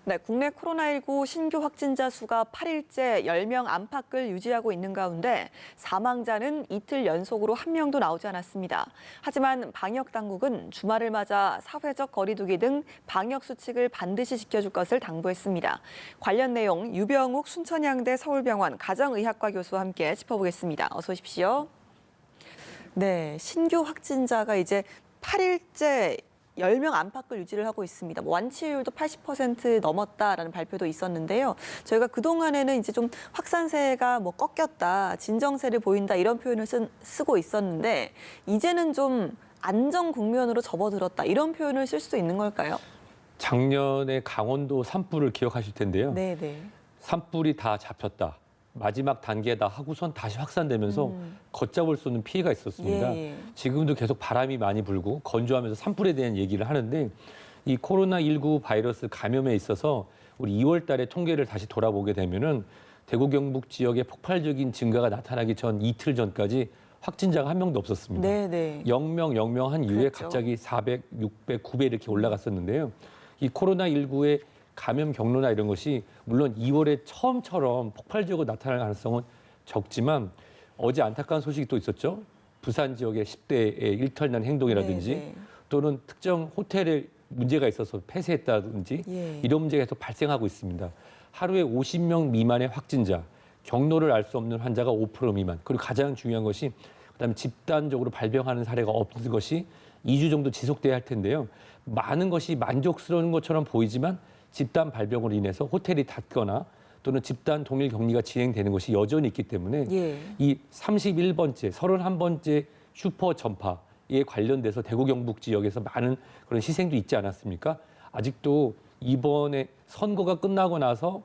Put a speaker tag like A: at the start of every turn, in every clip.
A: 네, 국내 코로나19 신규 확진자 수가 8일째 10명 안팎을 유지하고 있는 가운데 사망자는 이틀 연속으로 1명도 나오지 않았습니다. 하지만 방역 당국은 주말을 맞아 사회적 거리두기 등 방역 수칙을 반드시 지켜줄 것을 당부했습니다. 관련 내용 유병욱 순천향대 서울병원 가정의학과 교수와 함께 짚어보겠습니다. 어서 오십시오. 네, 신규 확진자가 이제 8일째 10명 안팎을 유지를 하고 있습니다. 완치율도 80% 넘었다라는 발표도 있었는데요. 저희가 그동안에는 이제 좀 확산세가 꺾였다, 진정세를 보인다 이런 표현을 쓰고 있었는데 이제는 좀 안정 국면으로 접어들었다 이런 표현을 쓸 수도 있는 걸까요?
B: 작년에 강원도 산불을 기억하실 텐데요.
A: 네네.
B: 산불이 다 잡혔다. 마지막 단계다 하고선 다시 확산되면서 걷잡을 수 없는 피해가 있었습니다.
A: 예.
B: 지금도 계속 바람이 많이 불고 건조하면서 산불에 대한 얘기를 하는데 이 코로나19 바이러스 감염에 있어서 우리 2월 달에 통계를 다시 돌아보게 되면은 대구 경북 지역에 폭발적인 증가가 나타나기 전 이틀 전까지 확진자가 한 명도 없었습니다.
A: 네네.
B: 0명 한 이후에
A: 그렇죠.
B: 갑자기 400, 600, 900 이렇게 올라갔었는데요. 이 코로나19의 감염 경로나 이런 것이 물론 2월에 처음처럼 폭발적으로 나타날 가능성은 적지만 어제 안타까운 소식이 또 있었죠. 부산 지역의 10대의 일털난 행동이라든지
A: 네네.
B: 또는 특정 호텔에 문제가 있어서 폐쇄했다든지
A: 예.
B: 이런 문제가 계속 발생하고 있습니다. 하루에 50명 미만의 확진자, 경로를 알 수 없는 환자가 5% 미만. 그리고 가장 중요한 것이 그다음에 집단적으로 발병하는 사례가 없는 것이 2주 정도 지속돼야 할 텐데요. 많은 것이 만족스러운 것처럼 보이지만 집단 발병으로 인해서 호텔이 닫거나 또는 집단 동일 격리가 진행되는 것이 여전히 있기 때문에
A: 예.
B: 이 31번째, 31번째 슈퍼 전파에 관련돼서 대구 경북 지역에서 많은 그런 희생도 있지 않았습니까? 아직도 이번에 선거가 끝나고 나서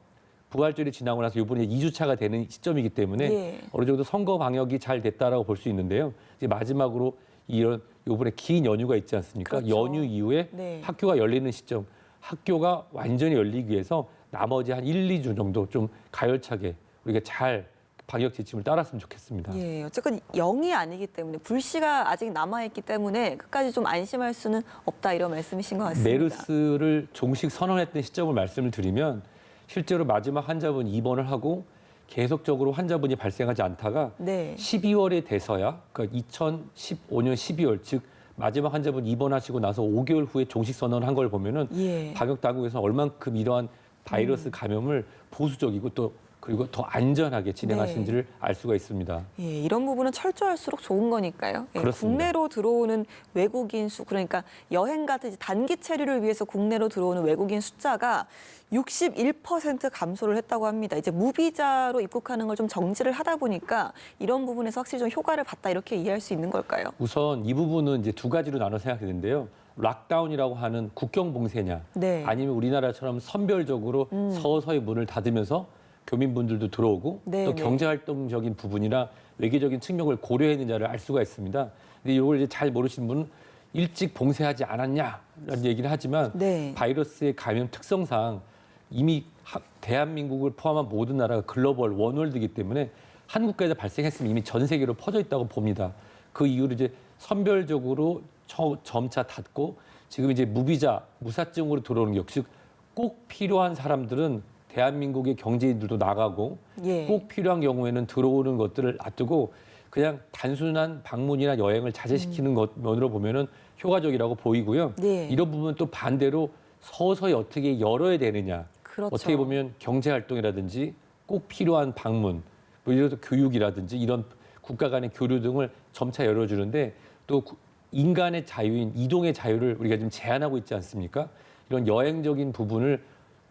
B: 부활절이 지나고 나서 이번에 2주차가 되는 시점이기 때문에
A: 예.
B: 어느 정도 선거 방역이 잘 됐다라고 볼 수 있는데요. 이제 마지막으로 이런 이번에 긴 연휴가 있지 않습니까?
A: 그렇죠.
B: 연휴 이후에
A: 네.
B: 학교가 열리는 시점, 학교가 완전히 열리기 위해서 나머지 한 1, 2주 정도 좀 가열차게 우리가 잘 방역 지침을 따랐으면 좋겠습니다.
A: 예, 어쨌건 0이 아니기 때문에 불씨가 아직 남아있기 때문에 끝까지 좀 안심할 수는 없다 이런 말씀이신 것 같습니다.
B: 메르스를 종식 선언했던 시점을 말씀을 드리면 실제로 마지막 환자분 입원을 하고 계속적으로 환자분이 발생하지 않다가
A: 네.
B: 12월에 돼서야 그러니까 2015년 12월 즉 마지막 환자분 입원하시고 나서 5개월 후에 종식 선언한 걸 보면은
A: 예.
B: 방역 당국에서 얼만큼 이러한 바이러스 감염을 보수적이고 또 그리고 더 안전하게 진행하신지를 알 수가 있습니다.
A: 예, 이런 부분은 철저할수록 좋은 거니까요. 예,
B: 그렇습니다.
A: 국내로 들어오는 외국인 수, 그러니까 여행 같은 이제 단기 체류를 위해서 국내로 들어오는 외국인 숫자가 61% 감소를 했다고 합니다. 이제 무비자로 입국하는 걸 좀 정지를 하다 보니까 이런 부분에서 확실히 좀 효과를 봤다 이렇게 이해할 수 있는 걸까요?
B: 우선 이 부분은 이제 두 가지로 나눠 생각되는데요. 락다운이라고 하는 국경 봉쇄냐,
A: 네.
B: 아니면 우리나라처럼 선별적으로 서서히 문을 닫으면서 교민분들도 들어오고
A: 네,
B: 또
A: 네.
B: 경제활동적인 부분이나 외교적인 측면을 고려했느냐를 알 수가 있습니다. 근데 이걸 이제 잘 모르시는 분은 일찍 봉쇄하지 않았냐라는 얘기를 하지만
A: 네.
B: 바이러스의 감염 특성상 이미 대한민국을 포함한 모든 나라가 글로벌 원월드이기 때문에 한국까지 발생했으면 이미 전 세계로 퍼져 있다고 봅니다. 그 이후로 이제 선별적으로 점차 닫고 지금 이제 무비자, 무사증으로 들어오는 격, 즉 꼭 필요한 사람들은 대한민국의 경제인들도 나가고
A: 예.
B: 꼭 필요한 경우에는 들어오는 것들을 놔두고 그냥 단순한 방문이나 여행을 자제시키는 것만으로 보면은 효과적이라고 보이고요.
A: 네.
B: 이런 부분은 또 반대로 서서히 어떻게 열어야 되느냐.
A: 그렇죠.
B: 어떻게 보면 경제활동이라든지 꼭 필요한 방문, 뭐 이런 교육이라든지 이런 국가 간의 교류 등을 점차 열어주는데 또 인간의 자유인 이동의 자유를 우리가 지금 제한하고 있지 않습니까? 이런 여행적인 부분을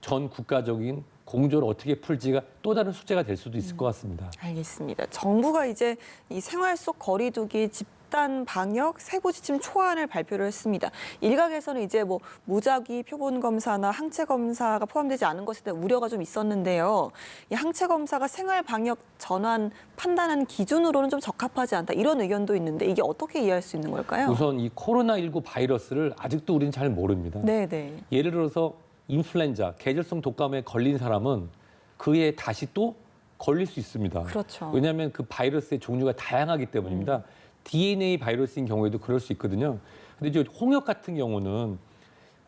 B: 전 국가적인 공조를 어떻게 풀지가 또 다른 숙제가 될 수도 있을 것 같습니다.
A: 알겠습니다. 정부가 이제 이 생활 속 거리두기 집단 방역 세부 지침 초안을 발표를 했습니다. 일각에서는 이제 뭐 무작위 표본 검사나 항체 검사가 포함되지 않은 것에 대한 우려가 좀 있었는데요. 이 항체 검사가 생활 방역 전환 판단하는 기준으로는 좀 적합하지 않다 이런 의견도 있는데 이게 어떻게 이해할 수 있는 걸까요?
B: 우선 이 코로나19 바이러스를 아직도 우리는 잘 모릅니다.
A: 네네.
B: 예를 들어서 인플루엔자, 계절성 독감에 걸린 사람은 그에 다시 또 걸릴 수 있습니다.
A: 그렇죠.
B: 왜냐하면 그 바이러스의 종류가 다양하기 때문입니다. DNA 바이러스인 경우에도 그럴 수 있거든요. 근데 이제 홍역 같은 경우는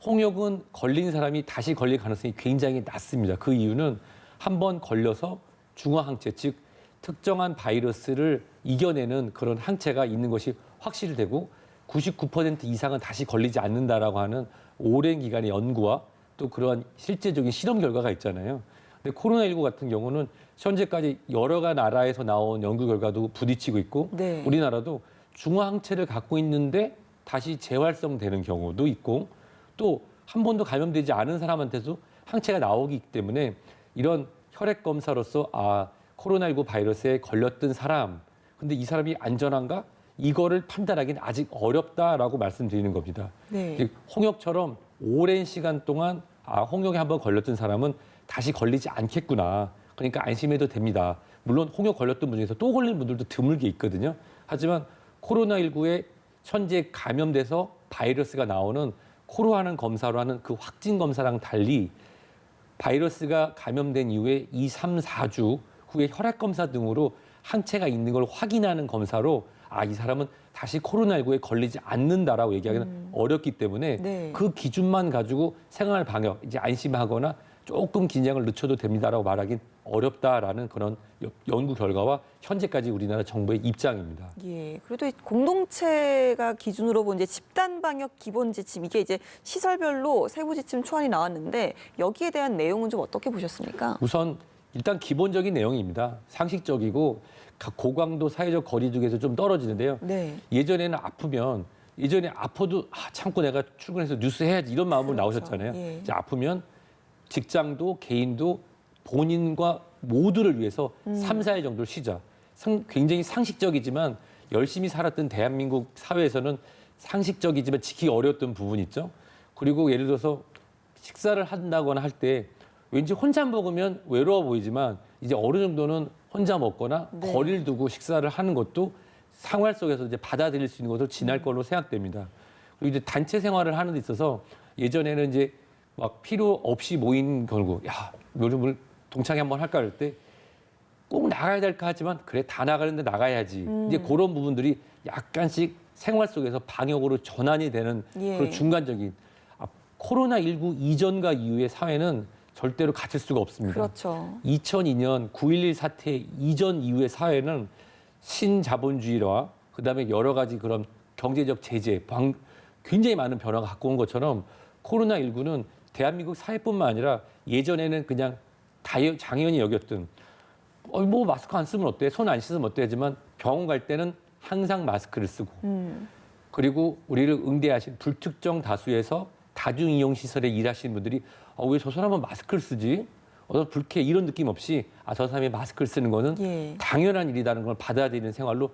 B: 홍역은 걸린 사람이 다시 걸릴 가능성이 굉장히 낮습니다. 그 이유는 한 번 걸려서 중화항체, 즉 특정한 바이러스를 이겨내는 그런 항체가 있는 것이 확실되고 99% 이상은 다시 걸리지 않는다라고 하는 오랜 기간의 연구와 또 그러한 실제적인 실험 결과가 있잖아요. 근데 코로나19 같은 경우는 현재까지 여러 나라에서 나온 연구 결과도 부딪히고 있고
A: 네.
B: 우리나라도 중화항체를 갖고 있는데 다시 재활성되는 경우도 있고 또 한 번도 감염되지 않은 사람한테도 항체가 나오기 때문에 이런 혈액 검사로서 코로나19 바이러스에 걸렸던 사람, 근데 이 사람이 안전한가? 이거를 판단하기는 아직 어렵다라고 말씀드리는 겁니다.
A: 네.
B: 즉 홍역처럼 오랜 시간 동안 홍역에 한번 걸렸던 사람은 다시 걸리지 않겠구나. 그러니까 안심해도 됩니다. 물론 홍역 걸렸던 분 중에서 또 걸린 분들도 드물게 있거든요. 하지만 코로나19에 현재 감염돼서 바이러스가 나오는 코로 하는 검사로 하는 그 확진 검사랑 달리 바이러스가 감염된 이후에 2, 3, 4주 후에 혈액 검사 등으로 항체가 있는 걸 확인하는 검사로 이 사람은 다시 코로나19에 걸리지 않는다라고 얘기하기는 어렵기 때문에
A: 네.
B: 그 기준만 가지고 생활 방역 이제 안심하거나 조금 긴장을 늦춰도 됩니다라고 말하긴 어렵다라는 그런 연구 결과와 현재까지 우리나라 정부의 입장입니다.
A: 예, 그래도 이 공동체가 기준으로 본 이제 집단 방역 기본 지침 이게 이제 시설별로 세부 지침 초안이 나왔는데 여기에 대한 내용은 좀 어떻게 보셨습니까?
B: 우선 일단 기본적인 내용입니다. 상식적이고 고강도 사회적 거리두기에서 좀 떨어지는데요.
A: 네.
B: 예전에 아파도 참고 내가 출근해서 뉴스 해야지 이런 마음으로
A: 그렇죠.
B: 나오셨잖아요.
A: 예.
B: 이제 아프면 직장도 개인도 본인과 모두를 위해서 3, 4일 정도 쉬자. 굉장히 상식적이지만 열심히 살았던 대한민국 사회에서는 상식적이지만 지키기 어려웠던 부분이 있죠. 그리고 예를 들어서 식사를 한다거나 할 때 왠지 혼자 먹으면 외로워 보이지만 이제 어느 정도는 혼자 먹거나
A: 네.
B: 거리를 두고 식사를 하는 것도 생활 속에서 이제 받아들일 수 있는 것으로 지날 걸로 생각됩니다. 그리고 이제 단체 생활을 하는 데 있어서 예전에는 이제 막 필요 없이 모인 경우, 요즘을 동창회 한번 할까 할 때 꼭 나가야 될까 하지만 그래 다 나가는데 나가야지. 이제 그런 부분들이 약간씩 생활 속에서 방역으로 전환이 되는
A: 예.
B: 그런 중간적인 코로나19 이전과 이후의 사회는 절대로 같을 수가 없습니다.
A: 그렇죠.
B: 2002년 9.11 사태 이전 이후의 사회는 신자본주의와 그다음에 여러 가지 그런 경제적 제재, 굉장히 많은 변화가 갖고 온 것처럼 코로나19는 대한민국 사회뿐만 아니라 예전에는 그냥 당연히 여겼던 뭐 마스크 안 쓰면 어때? 손 안 씻으면 어때? 하지만 병원 갈 때는 항상 마스크를 쓰고 그리고 우리를 응대하신 불특정 다수에서 다중이용시설에 일하시는 분들이 왜 저 사람은 마스크를 쓰지? 불쾌 이런 느낌 없이 저 사람이 마스크를 쓰는 거는
A: 예.
B: 당연한 일이라는 걸 받아들이는 생활로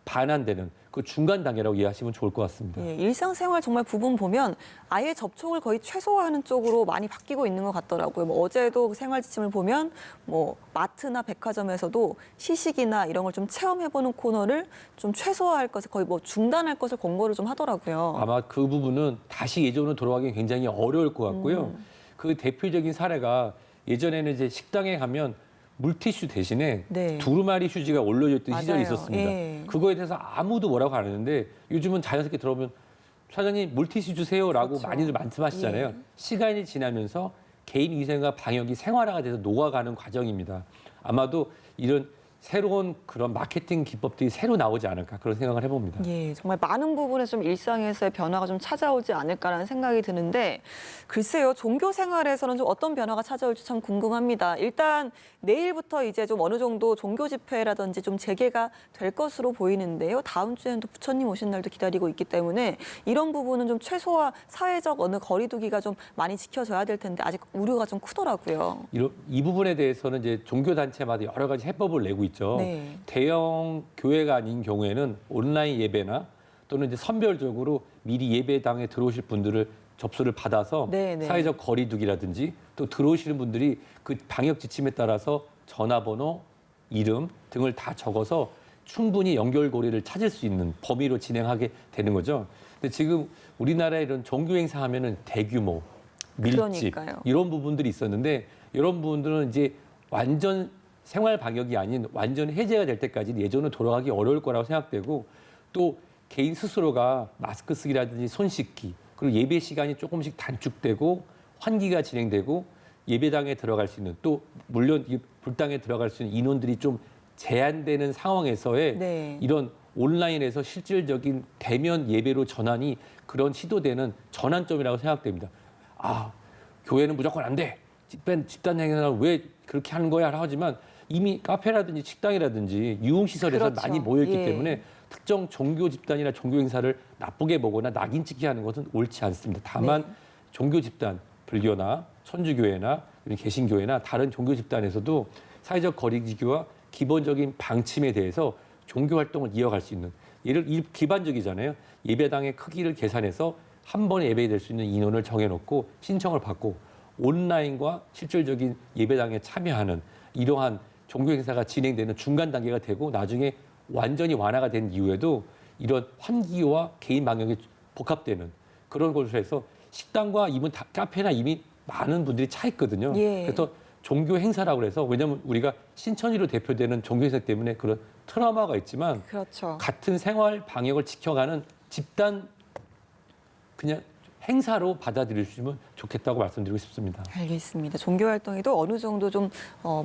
B: 반환되는 그 중간 단계라고 이해하시면 좋을 것 같습니다.
A: 예, 일상생활 정말 부분 보면 아예 접촉을 거의 최소화하는 쪽으로 많이 바뀌고 있는 것 같더라고요. 뭐 어제도 그 생활 지침을 보면 뭐 마트나 백화점에서도 시식이나 이런 걸 좀 체험해보는 코너를 좀 최소화할 것을 거의 뭐 중단할 것을 권고를 좀 하더라고요.
B: 아마 그 부분은 다시 예전으로 돌아가기 굉장히 어려울 것 같고요. 그 대표적인 사례가 예전에는 이제 식당에 가면 물티슈 대신에
A: 네.
B: 두루마리 휴지가 올려져 있던 시절이
A: 맞아요.
B: 있었습니다.
A: 예.
B: 그거에 대해서 아무도 뭐라고 안 했는데 요즘은 자연스럽게 들어오면 사장님 물티슈 주세요라고
A: 그렇죠.
B: 많이들 말씀하시잖아요.
A: 예.
B: 시간이 지나면서 개인 위생과 방역이 생활화가 돼서 녹아가는 과정입니다. 아마도 이런 새로운 그런 마케팅 기법들이 새로 나오지 않을까 그런 생각을 해봅니다.
A: 예, 정말 많은 부분에서 좀 일상에서의 변화가 좀 찾아오지 않을까라는 생각이 드는데 글쎄요, 종교 생활에서는 좀 어떤 변화가 찾아올지 참 궁금합니다. 일단 내일부터 이제 좀 어느 정도 종교 집회라든지 좀 재개가 될 것으로 보이는데요. 다음 주에는 또 부처님 오신 날도 기다리고 있기 때문에 이런 부분은 좀 최소화 사회적 어느 거리두기가 좀 많이 지켜져야 될 텐데 아직 우려가 좀 크더라고요.
B: 이 부분에 대해서는 이제 종교 단체마다 여러 가지 해법을 내고 있죠.
A: 네.
B: 대형 교회가 아닌 경우에는 온라인 예배나 또는 이제 선별적으로 미리 예배당에 들어오실 분들을 접수를 받아서
A: 네.
B: 사회적 거리두기라든지 또 들어오시는 분들이 그 방역 지침에 따라서 전화번호, 이름 등을 다 적어서 충분히 연결고리를 찾을 수 있는 범위로 진행하게 되는 거죠. 근데 지금 우리나라에 이런 종교 행사 하면은 대규모, 밀집
A: 그러니까요.
B: 이런 부분들이 있었는데 이런 부분들은 이제 완전 생활 방역이 아닌 완전 해제가 될 때까지 예전으로 돌아가기 어려울 거라고 생각되고 또 개인 스스로가 마스크 쓰기라든지 손 씻기 그리고 예배 시간이 조금씩 단축되고 환기가 진행되고 예배당에 들어갈 수 있는 또 물론 이 불당에 들어갈 수 있는 인원들이 좀 제한되는 상황에서의
A: 네.
B: 이런 온라인에서 실질적인 대면 예배로 전환이 그런 시도되는 전환점이라고 생각됩니다. 아, 교회는 무조건 안 돼. 집단 행사는 왜 그렇게 하는 거야? 하지만 이미 카페라든지 식당이라든지 유흥시설에서
A: 그렇죠.
B: 많이 모여있기
A: 예.
B: 때문에 특정 종교 집단이나 종교 행사를 나쁘게 보거나 낙인 찍게 하는 것은 옳지 않습니다. 다만
A: 네.
B: 종교 집단, 불교나 천주교회나 개신교회나 다른 종교 집단에서도 사회적 거리두기와 기본적인 방침에 대해서 종교 활동을 이어갈 수 있는 기반적이잖아요. 예배당의 크기를 계산해서 한 번에 예배될 수 있는 인원을 정해놓고 신청을 받고 온라인과 실질적인 예배당에 참여하는 이러한 종교 행사가 진행되는 중간 단계가 되고 나중에 완전히 완화가 된 이후에도 이런 환기와 개인 방역이 복합되는 그런 곳으로 해서 식당과 이분 카페나 이미 많은 분들이 차 있거든요.
A: 예.
B: 그래서 종교 행사라고 해서 왜냐하면 우리가 신천지로 대표되는 종교 행사 때문에 그런 트라우마가 있지만
A: 그렇죠.
B: 같은 생활 방역을 지켜가는 집단 그냥 행사로 받아들여주시면 좋겠다고 말씀드리고 싶습니다.
A: 알겠습니다. 종교 활동에도 어느 정도 좀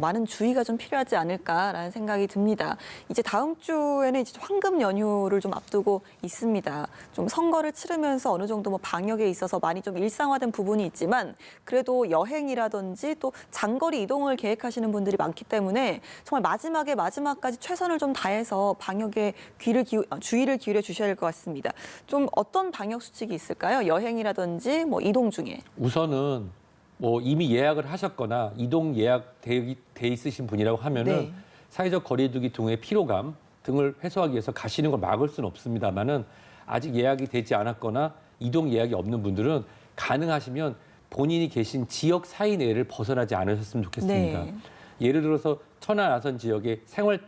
A: 많은 주의가 좀 필요하지 않을까라는 생각이 듭니다. 이제 다음 주에는 이제 황금 연휴를 좀 앞두고 있습니다. 좀 선거를 치르면서 어느 정도 뭐 방역에 있어서 많이 좀 일상화된 부분이 있지만 그래도 여행이라든지 또 장거리 이동을 계획하시는 분들이 많기 때문에 정말 마지막까지 최선을 좀 다해서 방역에 주의를 기울여 주셔야 할 것 같습니다. 좀 어떤 방역 수칙이 있을까요? 여행이라든지 뭐 이동 중에.
B: 우선은 뭐 이미 예약을 하셨거나 이동 예약돼 있으신 분이라고 하면은
A: 네.
B: 사회적 거리두기 등의 피로감 등을 해소하기 위해서 가시는 걸 막을 수는 없습니다만은 아직 예약이 되지 않았거나 이동 예약이 없는 분들은 가능하시면 본인이 계신 지역 사이 내를 벗어나지 않으셨으면 좋겠습니다.
A: 네.
B: 예를 들어서 천안 아선 지역의 생활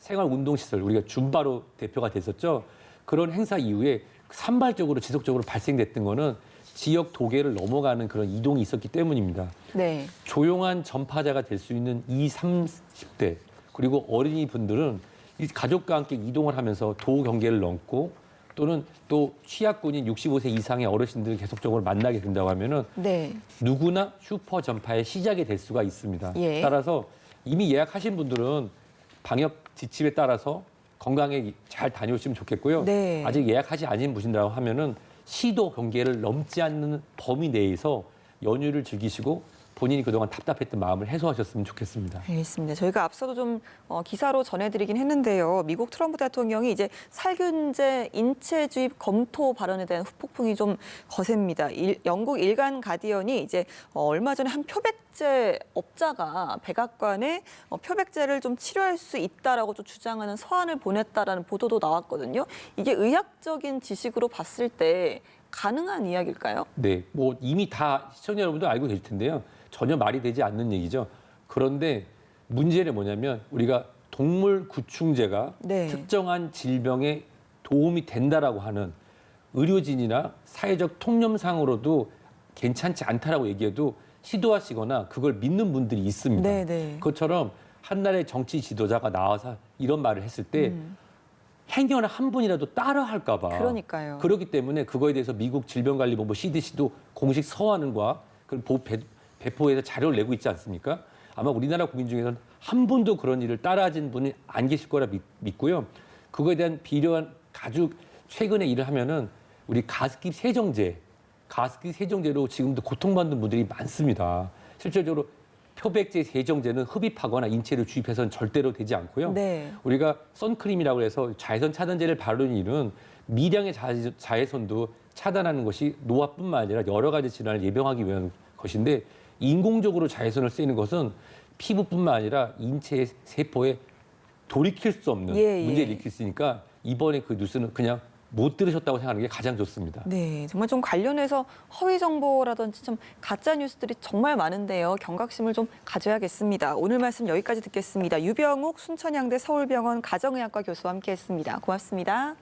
B: 운동시설 우리가 줌바로 대표가 됐었죠. 그런 행사 이후에 산발적으로 지속적으로 발생됐던 거는 지역 도계를 넘어가는 그런 이동이 있었기 때문입니다.
A: 네.
B: 조용한 전파자가 될 수 있는 20, 30대 그리고 어린이 분들은 이 가족과 함께 이동을 하면서 도 경계를 넘고 또는 또 취약군인 65세 이상의 어르신들을 계속적으로 만나게 된다고 하면은
A: 네.
B: 누구나 슈퍼 전파의 시작이 될 수가 있습니다.
A: 예.
B: 따라서 이미 예약하신 분들은 방역 지침에 따라서 건강에 잘 다녀오시면 좋겠고요.
A: 네.
B: 아직 예약하지 않은 분이라고 하면은 시도 경계를 넘지 않는 범위 내에서 연휴를 즐기시고 본인이 그동안 답답했던 마음을 해소하셨으면 좋겠습니다.
A: 알겠습니다. 저희가 앞서도 좀 기사로 전해드리긴 했는데요. 미국 트럼프 대통령이 이제 살균제 인체 주입 검토 발언에 대한 후폭풍이 좀 거셉니다. 영국 일간 가디언이 이제 얼마 전에 한 표백제 업자가 백악관에 표백제를 좀 치료할 수 있다라고 좀 주장하는 서한을 보냈다라는 보도도 나왔거든요. 이게 의학적인 지식으로 봤을 때 가능한 이야기일까요?
B: 네, 뭐 이미 다 시청자 여러분도 알고 계실 텐데요. 전혀 말이 되지 않는 얘기죠. 그런데 문제는 뭐냐면 우리가 동물 구충제가
A: 네.
B: 특정한 질병에 도움이 된다라고 하는 의료진이나 사회적 통념상으로도 괜찮지 않다라고 얘기해도 시도하시거나 그걸 믿는 분들이 있습니다.
A: 네, 네.
B: 그것처럼 한나라의 정치 지도자가 나와서 이런 말을 했을 때 행여나 한 분이라도 따라할까 봐.
A: 그러니까요.
B: 그렇기 때문에 그거에 대해서 미국 질병관리본부 CDC도 공식 서한과 그걸 배포해서 자료를 내고 있지 않습니까? 아마 우리나라 국민 중에서는 한 분도 그런 일을 따라하신 분이 안 계실 거라 믿고요. 그거에 대한 비료한 아주 최근에 일을 하면은 우리 가습기 세정제로 지금도 고통받는 분들이 많습니다. 실질적으로 표백제 세정제는 흡입하거나 인체로 주입해서는 절대로 되지 않고요.
A: 네.
B: 우리가 선크림이라고 해서 자외선 차단제를 바르는 일은 미량의 자외선도 차단하는 것이 노화뿐만 아니라 여러 가지 질환을 예방하기 위한 것인데 인공적으로 자외선을 쐬는 것은 피부뿐만 아니라 인체의 세포에 돌이킬 수 없는
A: 예, 예.
B: 문제를 일으킬 수 있으니까 이번에 그 뉴스는 그냥 못 들으셨다고 생각하는 게 가장 좋습니다.
A: 네, 정말 좀 관련해서 허위 정보라든지 좀 가짜 뉴스들이 정말 많은데요. 경각심을 좀 가져야겠습니다. 오늘 말씀 여기까지 듣겠습니다. 유병욱 순천향대 서울병원 가정의학과 교수와 함께했습니다. 고맙습니다.